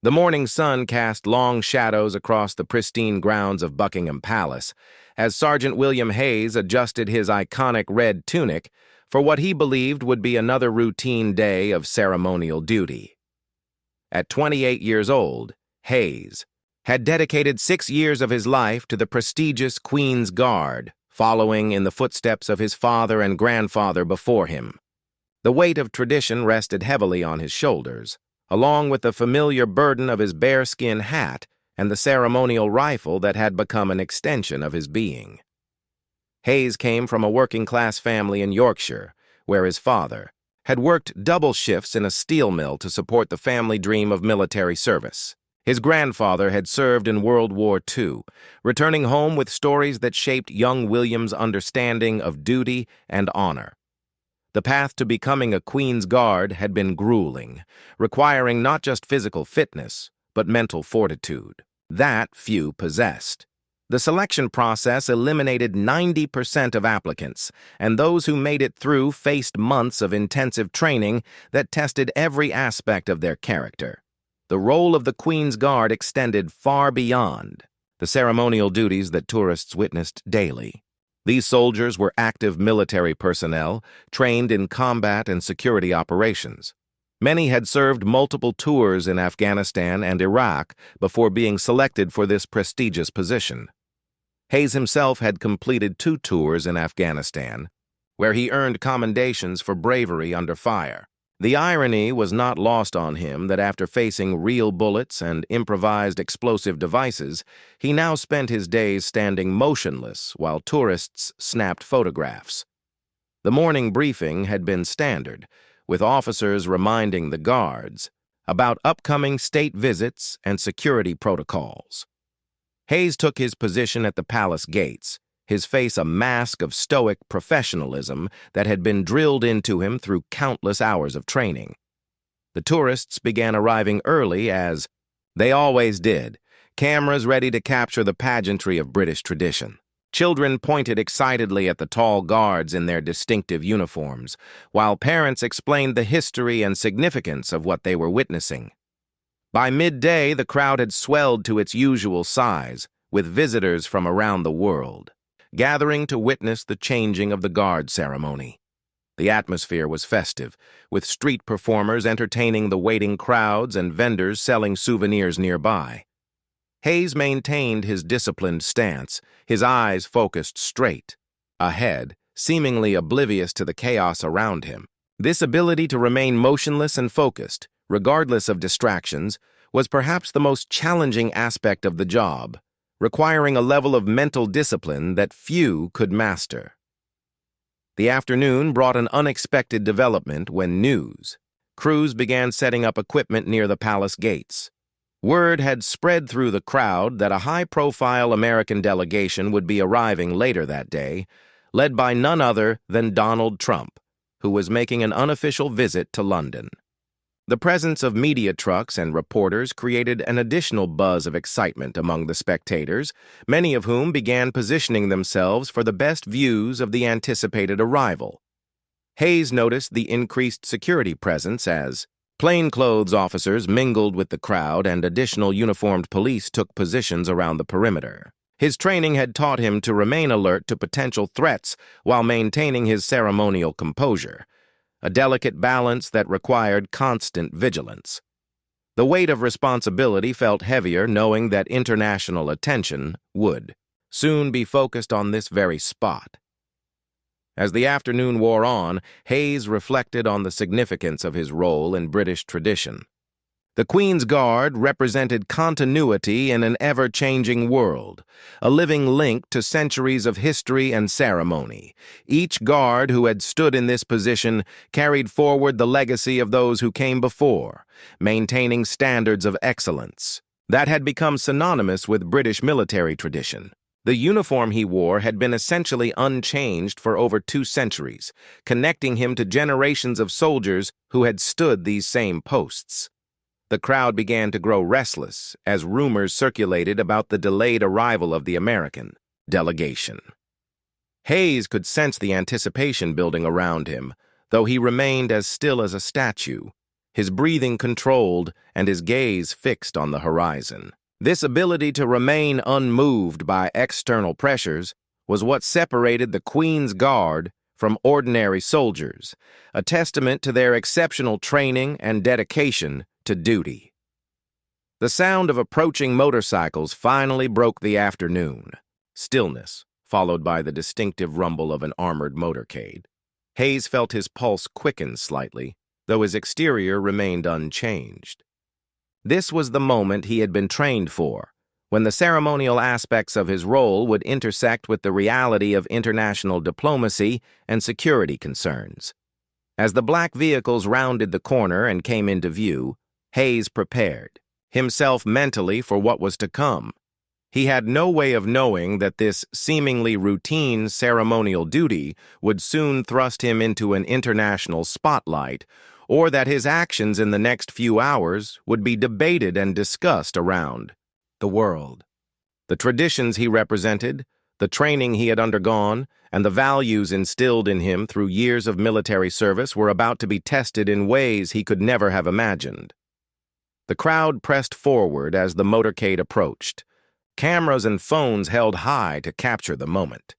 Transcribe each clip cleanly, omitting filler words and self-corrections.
The morning sun cast long shadows across the pristine grounds of Buckingham Palace as Sergeant William Hayes adjusted his iconic red tunic for what he believed would be another routine day of ceremonial duty. At 28 years old, Hayes had dedicated 6 years of his life to the prestigious Queen's Guard, following in the footsteps of his father and grandfather before him. The weight of tradition rested heavily on his shoulders, along with the familiar burden of his bearskin hat and the ceremonial rifle that had become an extension of his being. Hayes came from a working-class family in Yorkshire, where his father had worked double shifts in a steel mill to support the family dream of military service. His grandfather had served in World War II, returning home with stories that shaped young William's understanding of duty and honor. The path to becoming a Queen's Guard had been grueling, requiring not just physical fitness, but mental fortitude. That few possessed. The selection process eliminated 90% of applicants, and those who made it through faced months of intensive training that tested every aspect of their character. The role of the Queen's Guard extended far beyond the ceremonial duties that tourists witnessed daily. These soldiers were active military personnel, trained in combat and security operations. Many had served multiple tours in Afghanistan and Iraq before being selected for this prestigious position. Hayes himself had completed 2 tours in Afghanistan, where he earned commendations for bravery under fire. The irony was not lost on him that after facing real bullets and improvised explosive devices, he now spent his days standing motionless while tourists snapped photographs. The morning briefing had been standard, with officers reminding the guards about upcoming state visits and security protocols. Hayes took his position at the palace gates, his face a mask of stoic professionalism that had been drilled into him through countless hours of training. The tourists began arriving early, as they always did, cameras ready to capture the pageantry of British tradition. Children pointed excitedly at the tall guards in their distinctive uniforms, while parents explained the history and significance of what they were witnessing. By midday, the crowd had swelled to its usual size, with visitors from around the world gathering to witness the changing of the guard ceremony. The atmosphere was festive, with street performers entertaining the waiting crowds and vendors selling souvenirs nearby. Hayes maintained his disciplined stance, his eyes focused straight ahead, seemingly oblivious to the chaos around him. This ability to remain motionless and focused, regardless of distractions, was perhaps the most challenging aspect of the job, requiring a level of mental discipline that few could master. The afternoon brought an unexpected development when crews began setting up equipment near the palace gates. Word had spread through the crowd that a high-profile American delegation would be arriving later that day, led by none other than Donald Trump, who was making an unofficial visit to London. The presence of media trucks and reporters created an additional buzz of excitement among the spectators, many of whom began positioning themselves for the best views of the anticipated arrival. Hayes noticed the increased security presence as plainclothes officers mingled with the crowd and additional uniformed police took positions around the perimeter. His training had taught him to remain alert to potential threats while maintaining his ceremonial composure, a delicate balance that required constant vigilance. The weight of responsibility felt heavier knowing that international attention would soon be focused on this very spot. As the afternoon wore on, Hayes reflected on the significance of his role in British tradition. The Queen's Guard represented continuity in an ever-changing world, a living link to centuries of history and ceremony. Each guard who had stood in this position carried forward the legacy of those who came before, maintaining standards of excellence that had become synonymous with British military tradition. The uniform he wore had been essentially unchanged for over 2 centuries, connecting him to generations of soldiers who had stood these same posts. The crowd began to grow restless as rumors circulated about the delayed arrival of the American delegation. Hayes could sense the anticipation building around him, though he remained as still as a statue, his breathing controlled and his gaze fixed on the horizon. This ability to remain unmoved by external pressures was what separated the Queen's Guard from ordinary soldiers, a testament to their exceptional training and dedication to duty. The sound of approaching motorcycles finally broke the afternoon. Stillness, followed by the distinctive rumble of an armored motorcade. Hayes felt his pulse quicken slightly, though his exterior remained unchanged. This was the moment he had been trained for, when the ceremonial aspects of his role would intersect with the reality of international diplomacy and security concerns. As the black vehicles rounded the corner and came into view, Hayes prepared himself mentally for what was to come. He had no way of knowing that this seemingly routine ceremonial duty would soon thrust him into an international spotlight, or that his actions in the next few hours would be debated and discussed around the world. The traditions he represented, the training he had undergone, and the values instilled in him through years of military service were about to be tested in ways he could never have imagined. The crowd pressed forward as the motorcade approached, cameras and phones held high to capture the moment.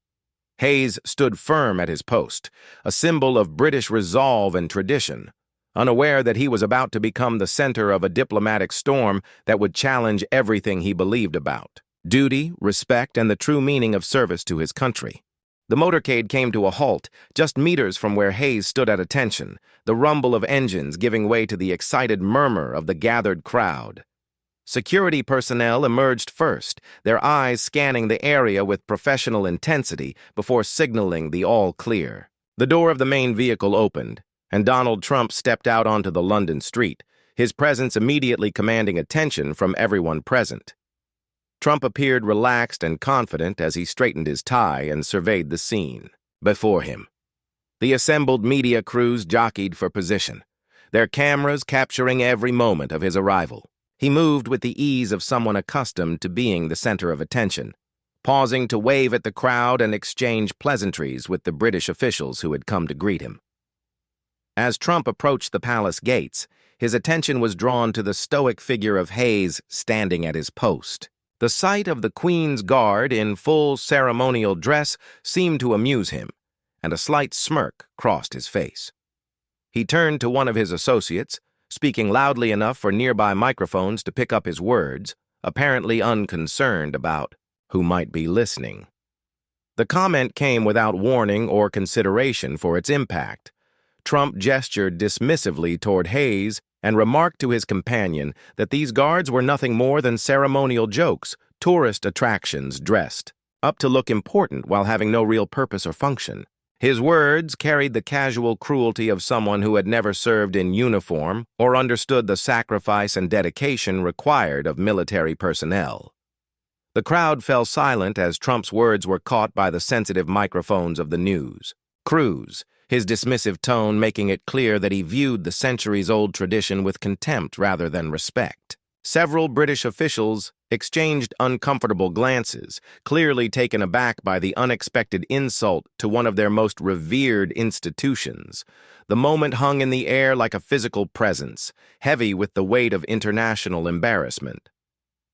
Hayes stood firm at his post, a symbol of British resolve and tradition, unaware that he was about to become the center of a diplomatic storm that would challenge everything he believed about duty, respect, and the true meaning of service to his country. The motorcade came to a halt, just meters from where Hayes stood at attention, the rumble of engines giving way to the excited murmur of the gathered crowd. Security personnel emerged first, their eyes scanning the area with professional intensity before signaling the all-clear. The door of the main vehicle opened, and Donald Trump stepped out onto the London street, his presence immediately commanding attention from everyone present. Trump appeared relaxed and confident as he straightened his tie and surveyed the scene before him. The assembled media crews jockeyed for position, their cameras capturing every moment of his arrival. He moved with the ease of someone accustomed to being the center of attention, pausing to wave at the crowd and exchange pleasantries with the British officials who had come to greet him. As Trump approached the palace gates, his attention was drawn to the stoic figure of Hayes standing at his post. The sight of the Queen's Guard in full ceremonial dress seemed to amuse him, and a slight smirk crossed his face. He turned to one of his associates, speaking loudly enough for nearby microphones to pick up his words, apparently unconcerned about who might be listening. The comment came without warning or consideration for its impact. Trump gestured dismissively toward Hayes and remarked to his companion that these guards were nothing more than ceremonial jokes, tourist attractions dressed up to look important while having no real purpose or function. His words carried the casual cruelty of someone who had never served in uniform or understood the sacrifice and dedication required of military personnel. The crowd fell silent as Trump's words were caught by the sensitive microphones of the news crews, his dismissive tone making it clear that he viewed the centuries-old tradition with contempt rather than respect. Several British officials exchanged uncomfortable glances, clearly taken aback by the unexpected insult to one of their most revered institutions. The moment hung in the air like a physical presence, heavy with the weight of international embarrassment.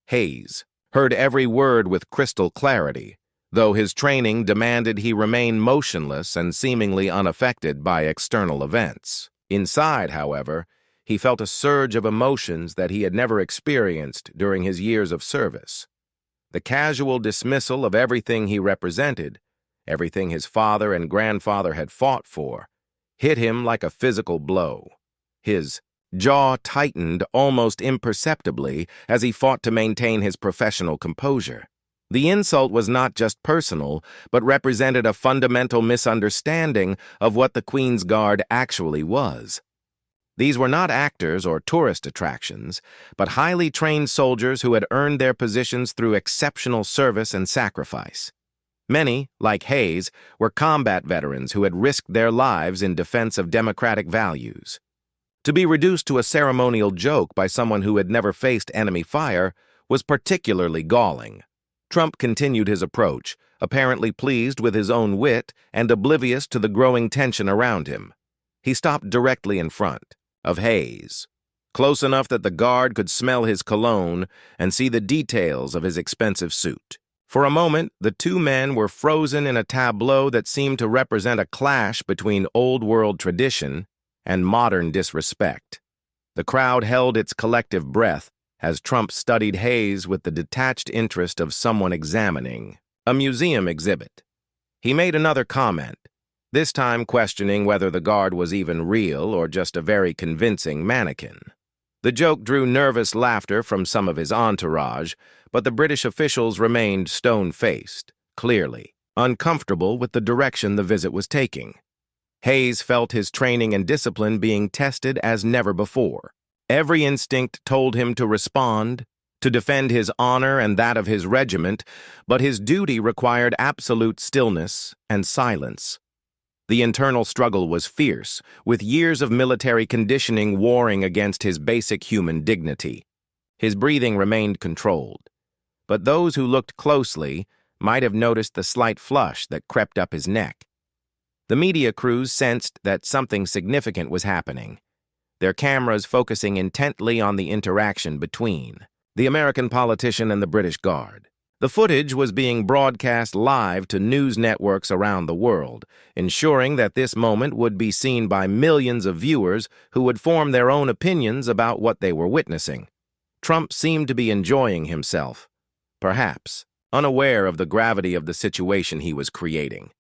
Hayes heard every word with crystal clarity, though his training demanded he remain motionless and seemingly unaffected by external events. Inside, however, he felt a surge of emotions that he had never experienced during his years of service. The casual dismissal of everything he represented, everything his father and grandfather had fought for, hit him like a physical blow. His jaw tightened almost imperceptibly as he fought to maintain his professional composure. The insult was not just personal, but represented a fundamental misunderstanding of what the Queen's Guard actually was. These were not actors or tourist attractions, but highly trained soldiers who had earned their positions through exceptional service and sacrifice. Many, like Hayes, were combat veterans who had risked their lives in defense of democratic values. To be reduced to a ceremonial joke by someone who had never faced enemy fire was particularly galling. Trump continued his approach, apparently pleased with his own wit and oblivious to the growing tension around him. He stopped directly in front of Hayes. close enough that the guard could smell his cologne and see the details of his expensive suit. For a moment, the two men were frozen in a tableau that seemed to represent a clash between old-world tradition and modern disrespect. The crowd held its collective breath as Trump studied Hayes with the detached interest of someone examining a museum exhibit. He made another comment, this time questioning whether the guard was even real or just a very convincing mannequin. The joke drew nervous laughter from some of his entourage, but the British officials remained stone-faced, clearly uncomfortable with the direction the visit was taking. Hayes felt his training and discipline being tested as never before. Every instinct told him to respond, to defend his honor and that of his regiment, but his duty required absolute stillness and silence. The internal struggle was fierce, with years of military conditioning warring against his basic human dignity. His breathing remained controlled, but those who looked closely might have noticed the slight flush that crept up his neck. The media crews sensed that something significant was happening, their cameras focusing intently on the interaction between the American politician and the British Guard. The footage was being broadcast live to news networks around the world, ensuring that this moment would be seen by millions of viewers who would form their own opinions about what they were witnessing. Trump seemed to be enjoying himself, perhaps unaware of the gravity of the situation he was creating.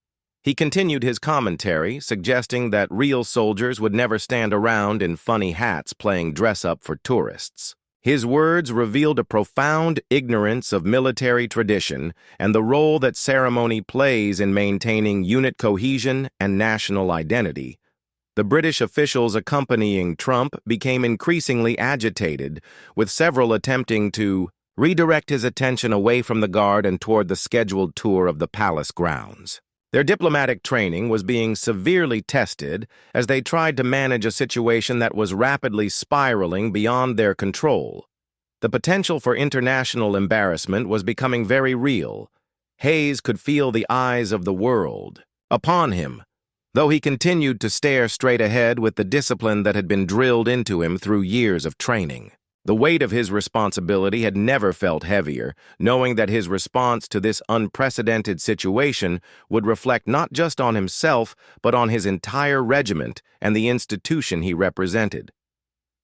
He continued his commentary, suggesting that real soldiers would never stand around in funny hats playing dress-up for tourists. His words revealed a profound ignorance of military tradition and the role that ceremony plays in maintaining unit cohesion and national identity. The British officials accompanying Trump became increasingly agitated, with several attempting to redirect his attention away from the guard and toward the scheduled tour of the palace grounds. Their diplomatic training was being severely tested as they tried to manage a situation that was rapidly spiraling beyond their control. The potential for international embarrassment was becoming very real. Hayes could feel the eyes of the world upon him, though he continued to stare straight ahead with the discipline that had been drilled into him through years of training. The weight of his responsibility had never felt heavier, knowing that his response to this unprecedented situation would reflect not just on himself, but on his entire regiment and the institution he represented.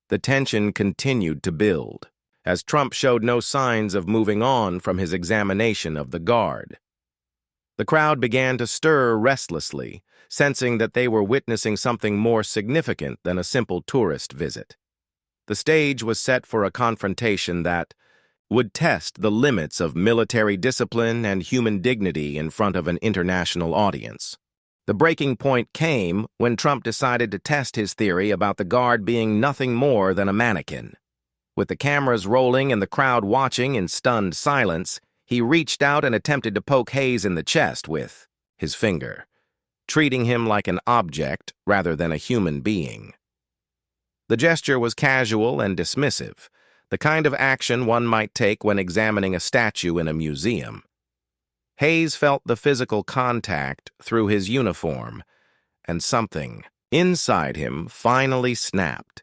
The tension continued to build, as Trump showed no signs of moving on from his examination of the guard. The crowd began to stir restlessly, sensing that they were witnessing something more significant than a simple tourist visit. The stage was set for a confrontation that would test the limits of military discipline and human dignity in front of an international audience. The breaking point came when Trump decided to test his theory about the guard being nothing more than a mannequin. With the cameras rolling and the crowd watching in stunned silence, he reached out and attempted to poke Hayes in the chest with his finger, treating him like an object rather than a human being. The gesture was casual and dismissive, the kind of action one might take when examining a statue in a museum. Hayes felt the physical contact through his uniform, and something inside him finally snapped.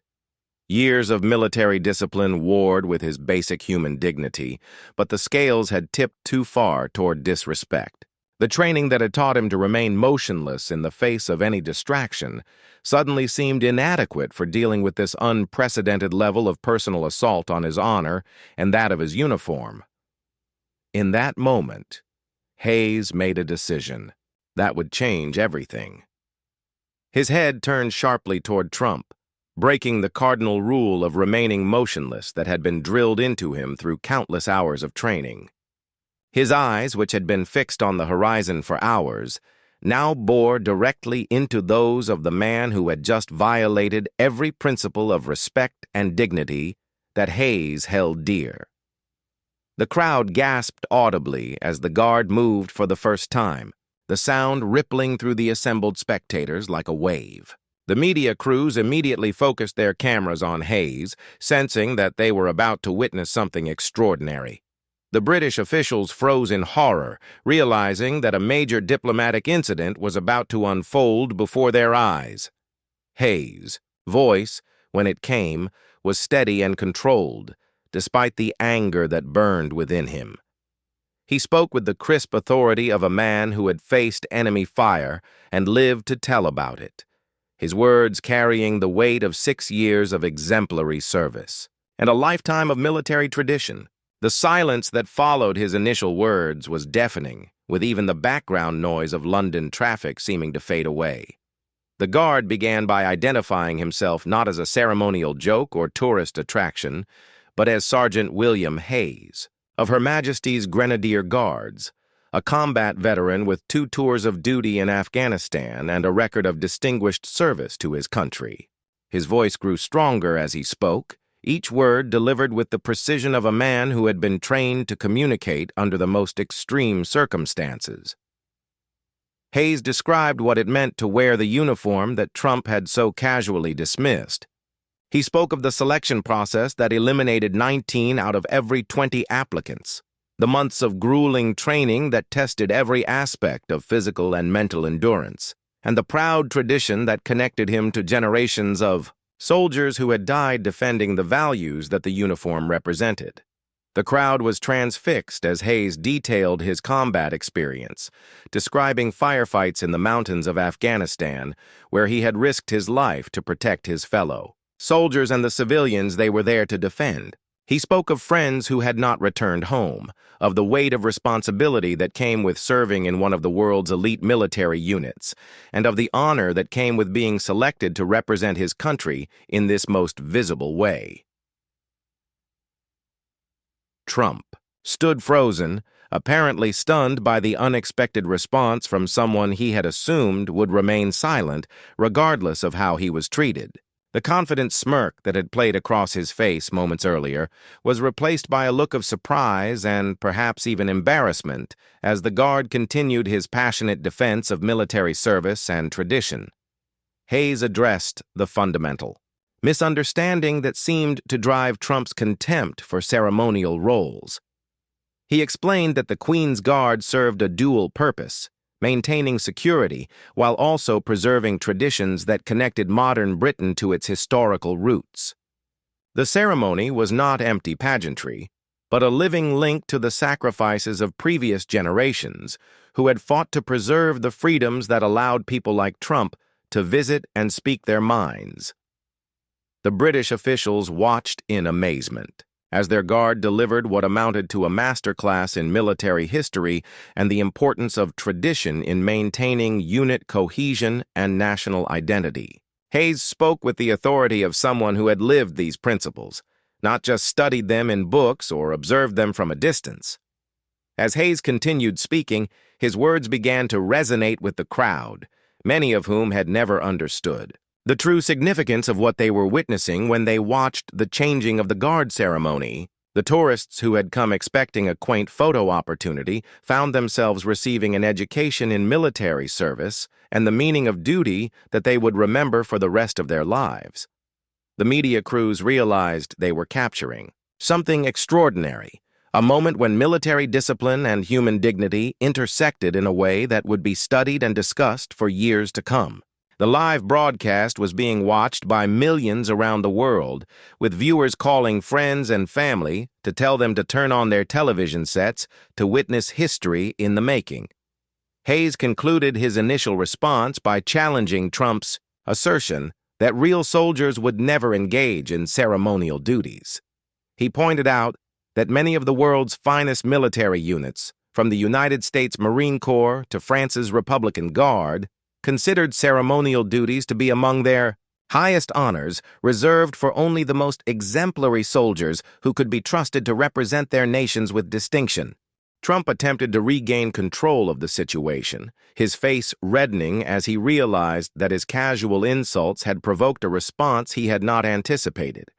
Years of military discipline warred with his basic human dignity, but the scales had tipped too far toward disrespect. The training that had taught him to remain motionless in the face of any distraction suddenly seemed inadequate for dealing with this unprecedented level of personal assault on his honor and that of his uniform. In that moment, Hayes made a decision that would change everything. His head turned sharply toward Trump, breaking the cardinal rule of remaining motionless that had been drilled into him through countless hours of training. His eyes, which had been fixed on the horizon for hours, now bore directly into those of the man who had just violated every principle of respect and dignity that Hayes held dear. The crowd gasped audibly as the guard moved for the first time, the sound rippling through the assembled spectators like a wave. The media crews immediately focused their cameras on Hayes, sensing that they were about to witness something extraordinary. The British officials froze in horror, realizing that a major diplomatic incident was about to unfold before their eyes. Hayes' voice, when it came, was steady and controlled, despite the anger that burned within him. He spoke with the crisp authority of a man who had faced enemy fire and lived to tell about it, his words carrying the weight of 6 years of exemplary service and a lifetime of military tradition. The silence that followed his initial words was deafening, with even the background noise of London traffic seeming to fade away. The guard began by identifying himself not as a ceremonial joke or tourist attraction, but as Sergeant William Hayes, of Her Majesty's Grenadier Guards, a combat veteran with 2 tours of duty in Afghanistan and a record of distinguished service to his country. His voice grew stronger as he spoke, each word delivered with the precision of a man who had been trained to communicate under the most extreme circumstances. Hayes described what it meant to wear the uniform that Trump had so casually dismissed. He spoke of the selection process that eliminated 19 out of every 20 applicants, the months of grueling training that tested every aspect of physical and mental endurance, and the proud tradition that connected him to generations of soldiers who had died defending the values that the uniform represented. The crowd was transfixed as Hayes detailed his combat experience, describing firefights in the mountains of Afghanistan, where he had risked his life to protect his fellow soldiers and the civilians they were there to defend. He spoke of friends who had not returned home, of the weight of responsibility that came with serving in one of the world's elite military units, and of the honor that came with being selected to represent his country in this most visible way. Trump stood frozen, apparently stunned by the unexpected response from someone he had assumed would remain silent regardless of how he was treated. The confident smirk that had played across his face moments earlier was replaced by a look of surprise and perhaps even embarrassment as the guard continued his passionate defense of military service and tradition. Hayes addressed the fundamental misunderstanding that seemed to drive Trump's contempt for ceremonial roles. He explained that the Queen's Guard served a dual purpose, maintaining security while also preserving traditions that connected modern Britain to its historical roots. The ceremony was not empty pageantry, but a living link to the sacrifices of previous generations who had fought to preserve the freedoms that allowed people like Trump to visit and speak their minds. The British officials watched in amazement as their guard delivered what amounted to a masterclass in military history and the importance of tradition in maintaining unit cohesion and national identity. Hayes spoke with the authority of someone who had lived these principles, not just studied them in books or observed them from a distance. As Hayes continued speaking, his words began to resonate with the crowd, many of whom had never understood the true significance of what they were witnessing when they watched the changing of the guard ceremony. The tourists who had come expecting a quaint photo opportunity found themselves receiving an education in military service and the meaning of duty that they would remember for the rest of their lives. The media crews realized they were capturing something extraordinary, a moment when military discipline and human dignity intersected in a way that would be studied and discussed for years to come. The live broadcast was being watched by millions around the world, with viewers calling friends and family to tell them to turn on their television sets to witness history in the making. Hayes concluded his initial response by challenging Trump's assertion that real soldiers would never engage in ceremonial duties. He pointed out that many of the world's finest military units, from the United States Marine Corps to France's Republican Guard, considered ceremonial duties to be among their highest honors reserved for only the most exemplary soldiers who could be trusted to represent their nations with distinction. Trump attempted to regain control of the situation, his face reddening as he realized that his casual insults had provoked a response he had not anticipated.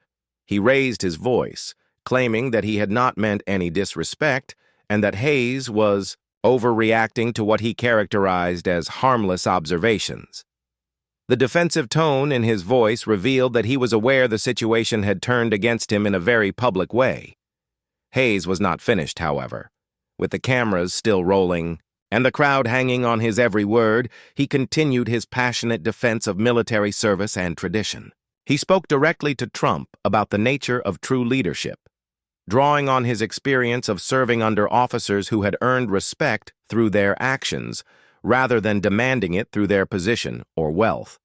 He raised his voice, claiming that he had not meant any disrespect and that Hayes was overreacting to what he characterized as harmless observations. The defensive tone in his voice revealed that he was aware the situation had turned against him in a very public way. Hayes was not finished, however. With the cameras still rolling and the crowd hanging on his every word, he continued his passionate defense of military service and tradition. He spoke directly to Trump about the nature of true leadership, drawing on his experience of serving under officers who had earned respect through their actions, rather than demanding it through their position or wealth.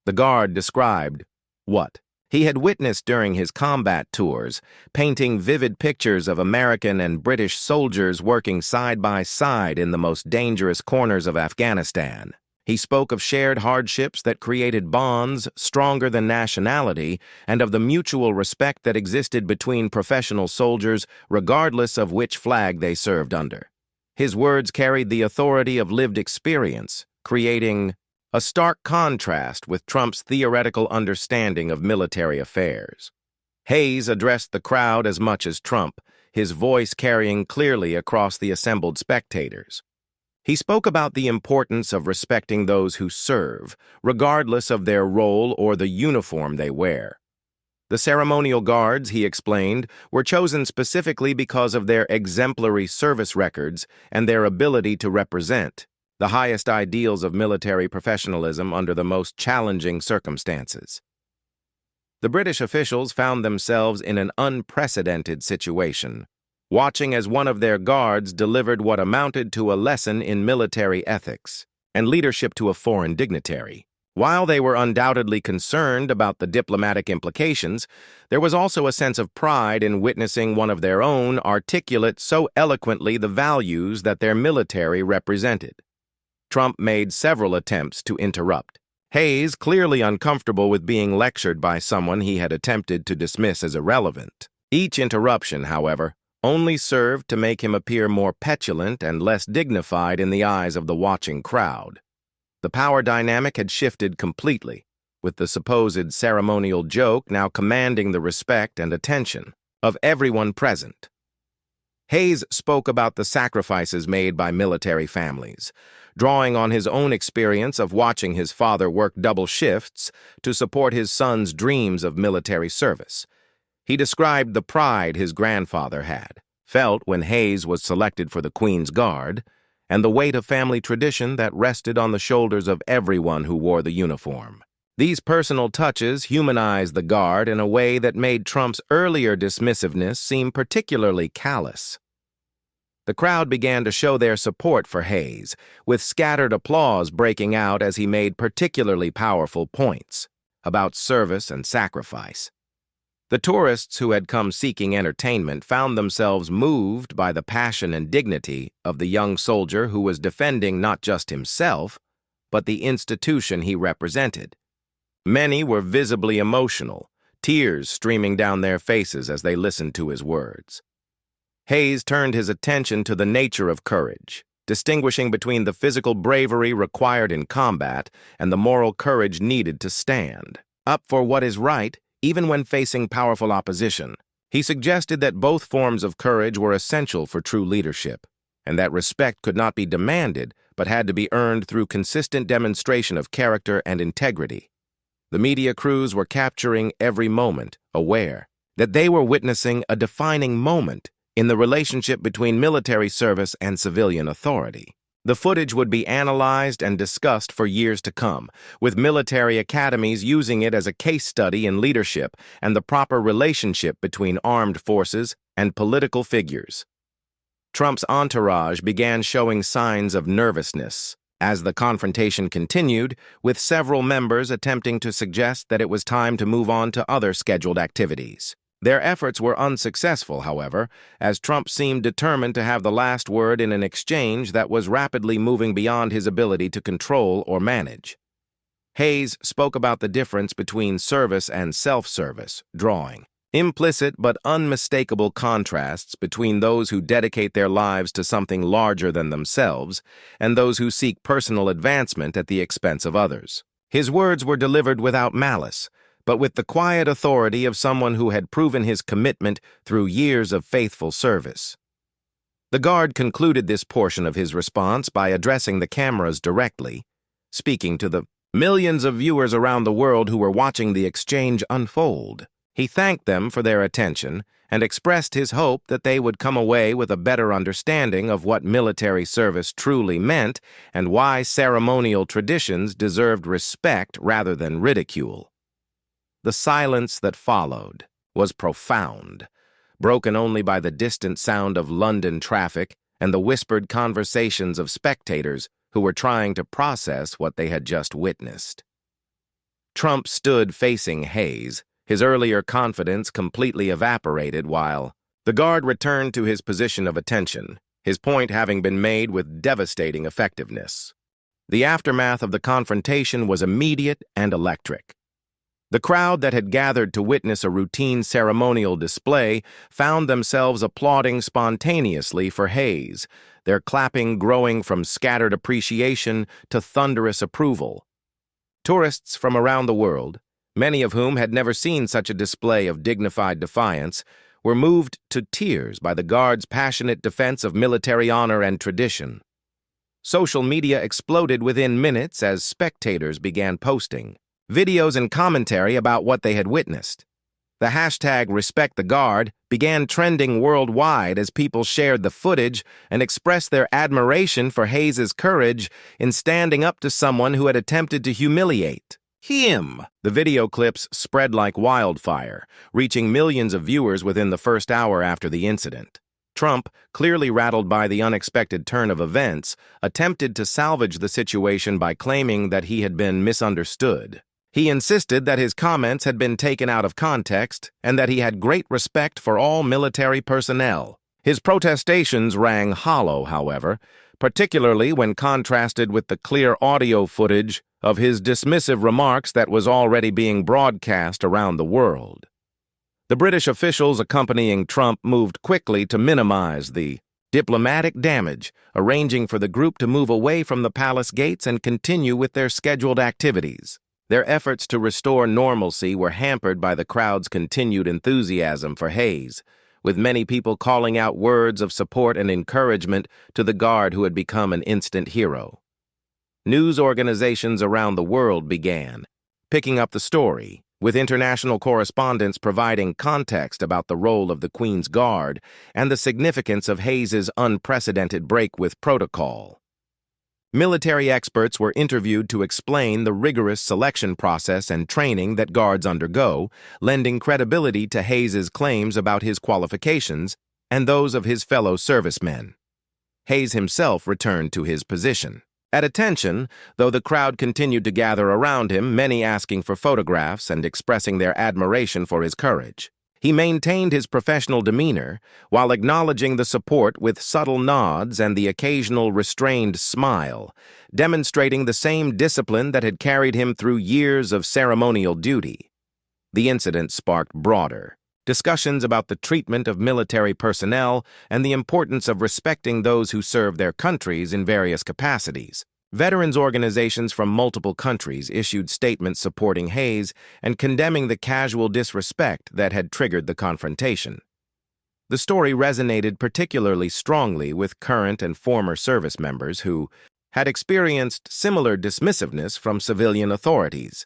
The guard described what he had witnessed during his combat tours, painting vivid pictures of American and British soldiers working side by side in the most dangerous corners of Afghanistan. He spoke of shared hardships that created bonds stronger than nationality and of the mutual respect that existed between professional soldiers regardless of which flag they served under. His words carried the authority of lived experience, creating a stark contrast with Trump's theoretical understanding of military affairs. Hayes addressed the crowd as much as Trump, his voice carrying clearly across the assembled spectators. He spoke about the importance of respecting those who serve, regardless of their role or the uniform they wear. The ceremonial guards, he explained, were chosen specifically because of their exemplary service records and their ability to represent the highest ideals of military professionalism under the most challenging circumstances. The British officials found themselves in an unprecedented situation, watching as one of their guards delivered what amounted to a lesson in military ethics and leadership to a foreign dignitary. While they were undoubtedly concerned about the diplomatic implications, there was also a sense of pride in witnessing one of their own articulate so eloquently the values that their military represented. Trump made several attempts to interrupt. Hayes, clearly uncomfortable with being lectured by someone he had attempted to dismiss as irrelevant. Each interruption, however, only served to make him appear more petulant and less dignified in the eyes of the watching crowd. The power dynamic had shifted completely, with the supposed ceremonial joke now commanding the respect and attention of everyone present. Hayes spoke about the sacrifices made by military families, drawing on his own experience of watching his father work double shifts to support his son's dreams of military service. He described the pride his grandfather had felt when Hayes was selected for the Queen's Guard, and the weight of family tradition that rested on the shoulders of everyone who wore the uniform. These personal touches humanized the Guard in a way that made Trump's earlier dismissiveness seem particularly callous. The crowd began to show their support for Hayes, with scattered applause breaking out as he made particularly powerful points about service and sacrifice. The tourists who had come seeking entertainment found themselves moved by the passion and dignity of the young soldier who was defending not just himself, but the institution he represented. Many were visibly emotional, tears streaming down their faces as they listened to his words. Hayes turned his attention to the nature of courage, distinguishing between the physical bravery required in combat and the moral courage needed to stand up for what is right, even when facing powerful opposition. He suggested that both forms of courage were essential for true leadership, and that respect could not be demanded, but had to be earned through consistent demonstration of character and integrity. The media crews were capturing every moment, aware that they were witnessing a defining moment in the relationship between military service and civilian authority. The footage would be analyzed and discussed for years to come, with military academies using it as a case study in leadership and the proper relationship between armed forces and political figures. Trump's entourage began showing signs of nervousness as the confrontation continued, with several members attempting to suggest that it was time to move on to other scheduled activities. Their efforts were unsuccessful, however, as Trump seemed determined to have the last word in an exchange that was rapidly moving beyond his ability to control or manage. Hayes spoke about the difference between service and self-service, drawing implicit but unmistakable contrasts between those who dedicate their lives to something larger than themselves and those who seek personal advancement at the expense of others. His words were delivered without malice, but with the quiet authority of someone who had proven his commitment through years of faithful service. The guard concluded this portion of his response by addressing the cameras directly, speaking to the millions of viewers around the world who were watching the exchange unfold. He thanked them for their attention and expressed his hope that they would come away with a better understanding of what military service truly meant and why ceremonial traditions deserved respect rather than ridicule. the silence that followed was profound, broken only by the distant sound of London traffic and the whispered conversations of spectators who were trying to process what they had just witnessed. Trump stood facing Hayes, his earlier confidence completely evaporated while the guard returned to his position of attention, his point having been made with devastating effectiveness. The aftermath of the confrontation was immediate and electric. The crowd that had gathered to witness a routine ceremonial display found themselves applauding spontaneously for Hayes, their clapping growing from scattered appreciation to thunderous approval. Tourists from around the world, many of whom had never seen such a display of dignified defiance, were moved to tears by the guard's passionate defense of military honor and tradition. Social media exploded within minutes as spectators began posting videos and commentary about what they had witnessed. The hashtag #RespectTheGuard began trending worldwide as people shared the footage and expressed their admiration for Hayes's courage in standing up to someone who had attempted to humiliate him. The video clips spread like wildfire, reaching millions of viewers within the first hour after the incident. Trump, clearly rattled by the unexpected turn of events, attempted to salvage the situation by claiming that he had been misunderstood. He insisted that his comments had been taken out of context and that he had great respect for all military personnel. His protestations rang hollow, however, particularly when contrasted with the clear audio footage of his dismissive remarks that was already being broadcast around the world. The British officials accompanying Trump moved quickly to minimize the diplomatic damage, arranging for the group to move away from the palace gates and continue with their scheduled activities. Their efforts to restore normalcy were hampered by the crowd's continued enthusiasm for Hayes, with many people calling out words of support and encouragement to the guard who had become an instant hero. News organizations around the world began picking up the story, with international correspondents providing context about the role of the Queen's Guard and the significance of Hayes's unprecedented break with protocol. Military experts were interviewed to explain the rigorous selection process and training that guards undergo, lending credibility to Hayes's claims about his qualifications and those of his fellow servicemen. Hayes himself returned to his position. At attention, though the crowd continued to gather around him, many asking for photographs and expressing their admiration for his courage. He maintained his professional demeanor while acknowledging the support with subtle nods and the occasional restrained smile, demonstrating the same discipline that had carried him through years of ceremonial duty. The incident sparked broader discussions about the treatment of military personnel and the importance of respecting those who serve their countries in various capacities. Veterans organizations from multiple countries issued statements supporting Hayes and condemning the casual disrespect that had triggered the confrontation. The story resonated particularly strongly with current and former service members who had experienced similar dismissiveness from civilian authorities.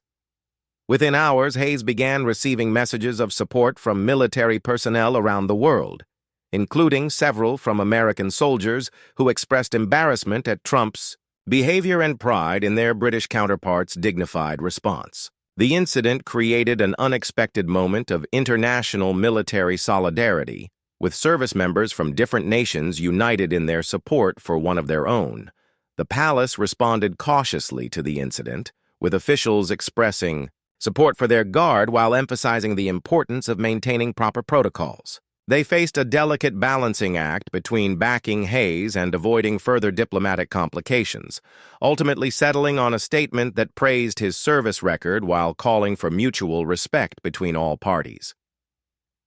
Within hours, Hayes began receiving messages of support from military personnel around the world, including several from American soldiers who expressed embarrassment at Trump's behavior and pride in their British counterparts' dignified response. The incident created an unexpected moment of international military solidarity, with service members from different nations united in their support for one of their own. The palace responded cautiously to the incident, with officials expressing support for their guard while emphasizing the importance of maintaining proper protocols. They faced a delicate balancing act between backing Hayes and avoiding further diplomatic complications, ultimately settling on a statement that praised his service record while calling for mutual respect between all parties.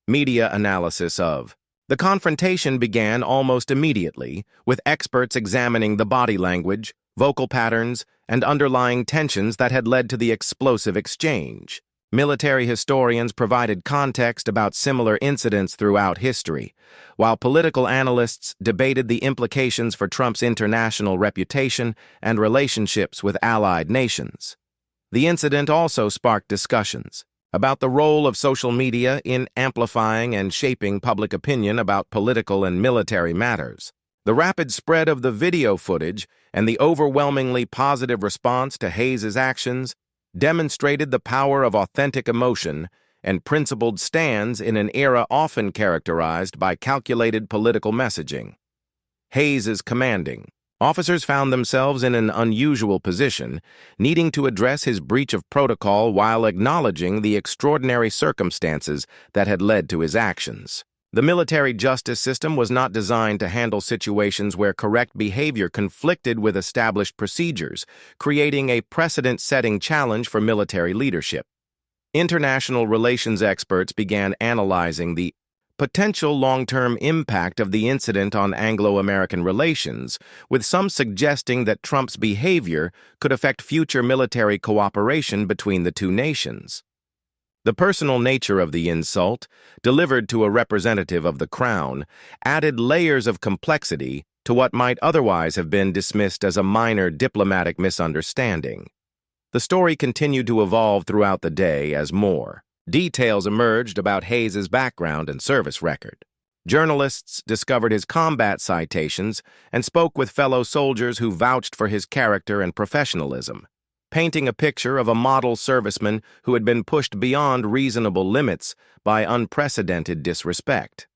Media analysis of the confrontation began almost immediately, with experts examining the body language, vocal patterns, and underlying tensions that had led to the explosive exchange. Military historians provided context about similar incidents throughout history, while political analysts debated the implications for Trump's international reputation and relationships with allied nations. The incident also sparked discussions about the role of social media in amplifying and shaping public opinion about political and military matters. The rapid spread of the video footage and the overwhelmingly positive response to Hayes's actions demonstrated the power of authentic emotion and principled stands in an era often characterized by calculated political messaging. Hayes is commanding. Officers found themselves in an unusual position, needing to address his breach of protocol while acknowledging the extraordinary circumstances that had led to his actions. The military justice system was not designed to handle situations where correct behavior conflicted with established procedures, creating a precedent-setting challenge for military leadership. International relations experts began analyzing the potential long-term impact of the incident on Anglo-American relations, with some suggesting that Trump's behavior could affect future military cooperation between the two nations. The personal nature of the insult, delivered to a representative of the Crown, added layers of complexity to what might otherwise have been dismissed as a minor diplomatic misunderstanding. The story continued to evolve throughout the day as more details emerged about Hayes's background and service record. Journalists discovered his combat citations and spoke with fellow soldiers who vouched for his character and professionalism, painting a picture of a model serviceman who had been pushed beyond reasonable limits by unprecedented disrespect.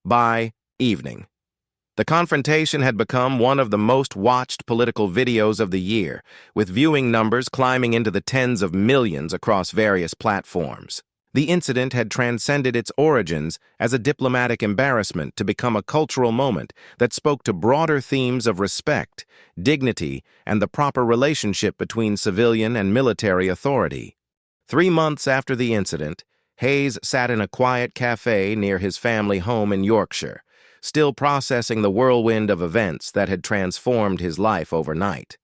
By evening, the confrontation had become one of the most watched political videos of the year, with viewing numbers climbing into the tens of millions across various platforms. The incident had transcended its origins as a diplomatic embarrassment to become a cultural moment that spoke to broader themes of respect, dignity, and the proper relationship between civilian and military authority. 3 months after the incident, Hayes sat in a quiet cafe near his family home in Yorkshire, still processing the whirlwind of events that had transformed his life overnight.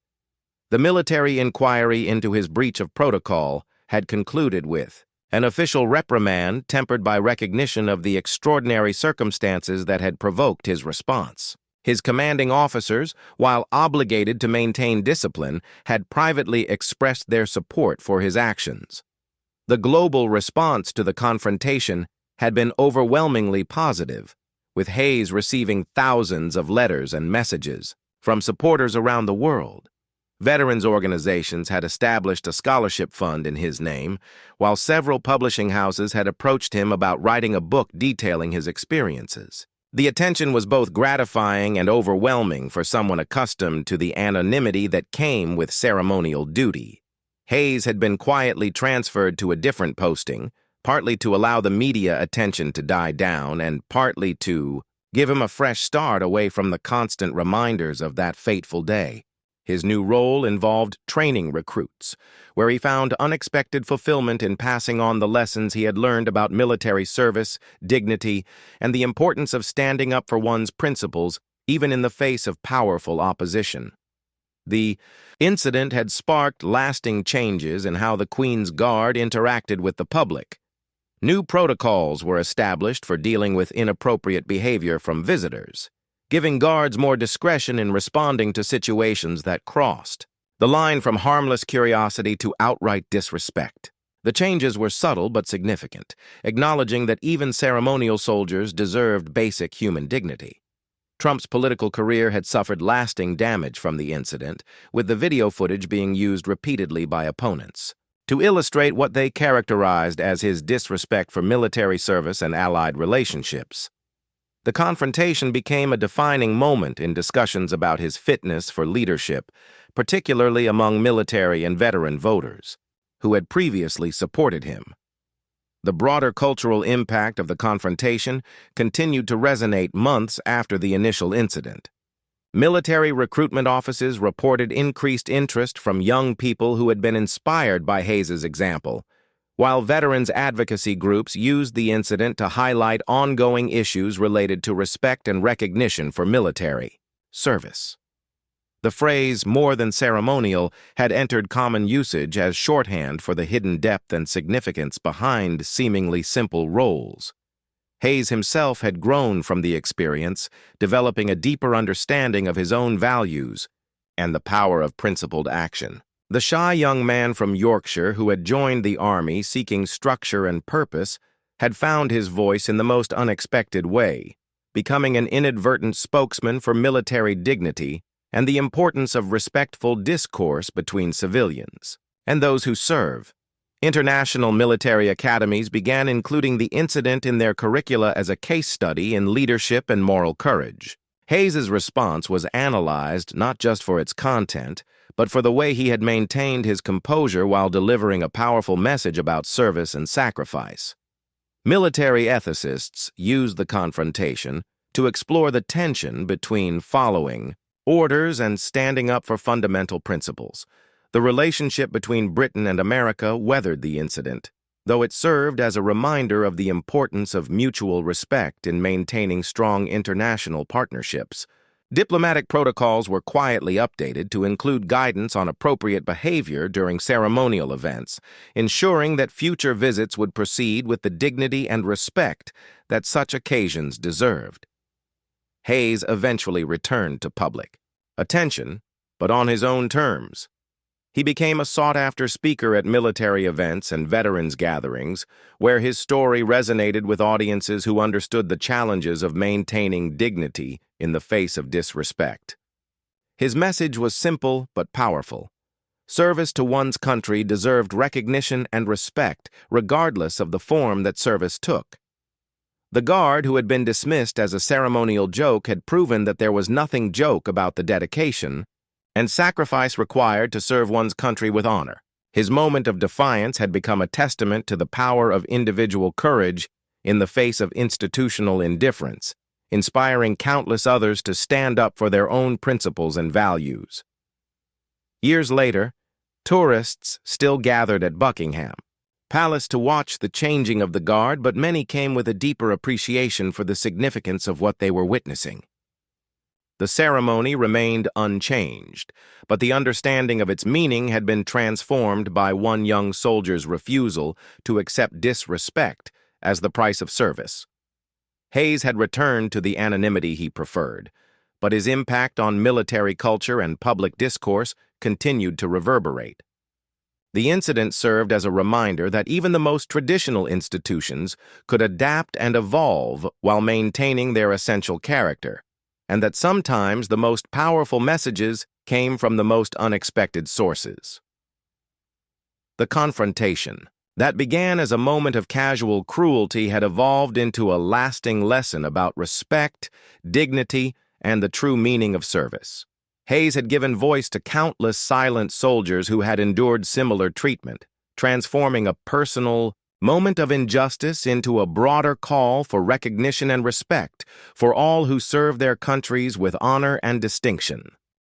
The military inquiry into his breach of protocol had concluded with an official reprimand tempered by recognition of the extraordinary circumstances that had provoked his response. His commanding officers, while obligated to maintain discipline, had privately expressed their support for his actions. The global response to the confrontation had been overwhelmingly positive, with Hayes receiving thousands of letters and messages from supporters around the world. Veterans organizations had established a scholarship fund in his name, while several publishing houses had approached him about writing a book detailing his experiences. The attention was both gratifying and overwhelming for someone accustomed to the anonymity that came with ceremonial duty. Hayes had been quietly transferred to a different posting, partly to allow the media attention to die down and partly to give him a fresh start away from the constant reminders of that fateful day. His new role involved training recruits, where he found unexpected fulfillment in passing on the lessons he had learned about military service, dignity, and the importance of standing up for one's principles even in the face of powerful opposition. The incident had sparked lasting changes in how the Queen's Guard interacted with the public. New protocols were established for dealing with inappropriate behavior from visitors, giving guards more discretion in responding to situations that crossed the line from harmless curiosity to outright disrespect. The changes were subtle but significant, acknowledging that even ceremonial soldiers deserved basic human dignity. Trump's political career had suffered lasting damage from the incident, with the video footage being used repeatedly by opponents to illustrate what they characterized as his disrespect for military service and allied relationships. The confrontation became a defining moment in discussions about his fitness for leadership, particularly among military and veteran voters, who had previously supported him. The broader cultural impact of the confrontation continued to resonate months after the initial incident. Military recruitment offices reported increased interest from young people who had been inspired by Hayes's example, while veterans advocacy groups used the incident to highlight ongoing issues related to respect and recognition for military service. The phrase "more than ceremonial" had entered common usage as shorthand for the hidden depth and significance behind seemingly simple roles. Hayes himself had grown from the experience, developing a deeper understanding of his own values and the power of principled action. The shy young man from Yorkshire who had joined the army seeking structure and purpose had found his voice in the most unexpected way, becoming an inadvertent spokesman for military dignity and the importance of respectful discourse between civilians. and those who serve. International military academies began including the incident in their curricula as a case study in leadership and moral courage. Hayes's response was analyzed not just for its content, but for the way he had maintained his composure while delivering a powerful message about service and sacrifice. Military ethicists used the confrontation to explore the tension between following orders and standing up for fundamental principles. The relationship between Britain and America weathered the incident, though it served as a reminder of the importance of mutual respect in maintaining strong international partnerships. Diplomatic protocols were quietly updated to include guidance on appropriate behavior during ceremonial events, ensuring that future visits would proceed with the dignity and respect that such occasions deserved. Hayes eventually returned to public attention, but on his own terms. He became a sought-after speaker at military events and veterans gatherings, where his story resonated with audiences who understood the challenges of maintaining dignity in the face of disrespect. His message was simple but powerful. Service to one's country deserved recognition and respect, regardless of the form that service took. The guard, who had been dismissed as a ceremonial joke, had proven that there was nothing joke about the dedication and sacrifice required to serve one's country with honor. His moment of defiance had become a testament to the power of individual courage in the face of institutional indifference, inspiring countless others to stand up for their own principles and values. Years later, tourists still gathered at Buckingham Palace to watch the changing of the guard, but many came with a deeper appreciation for the significance of what they were witnessing. The ceremony remained unchanged, but the understanding of its meaning had been transformed by one young soldier's refusal to accept disrespect as the price of service. Hayes had returned to the anonymity he preferred, but his impact on military culture and public discourse continued to reverberate. The incident served as a reminder that even the most traditional institutions could adapt and evolve while maintaining their essential character, and that sometimes the most powerful messages came from the most unexpected sources. The confrontation that began as a moment of casual cruelty had evolved into a lasting lesson about respect, dignity, and the true meaning of service. Hayes had given voice to countless silent soldiers who had endured similar treatment, transforming a personal moment of injustice into a broader call for recognition and respect for all who serve their countries with honor and distinction.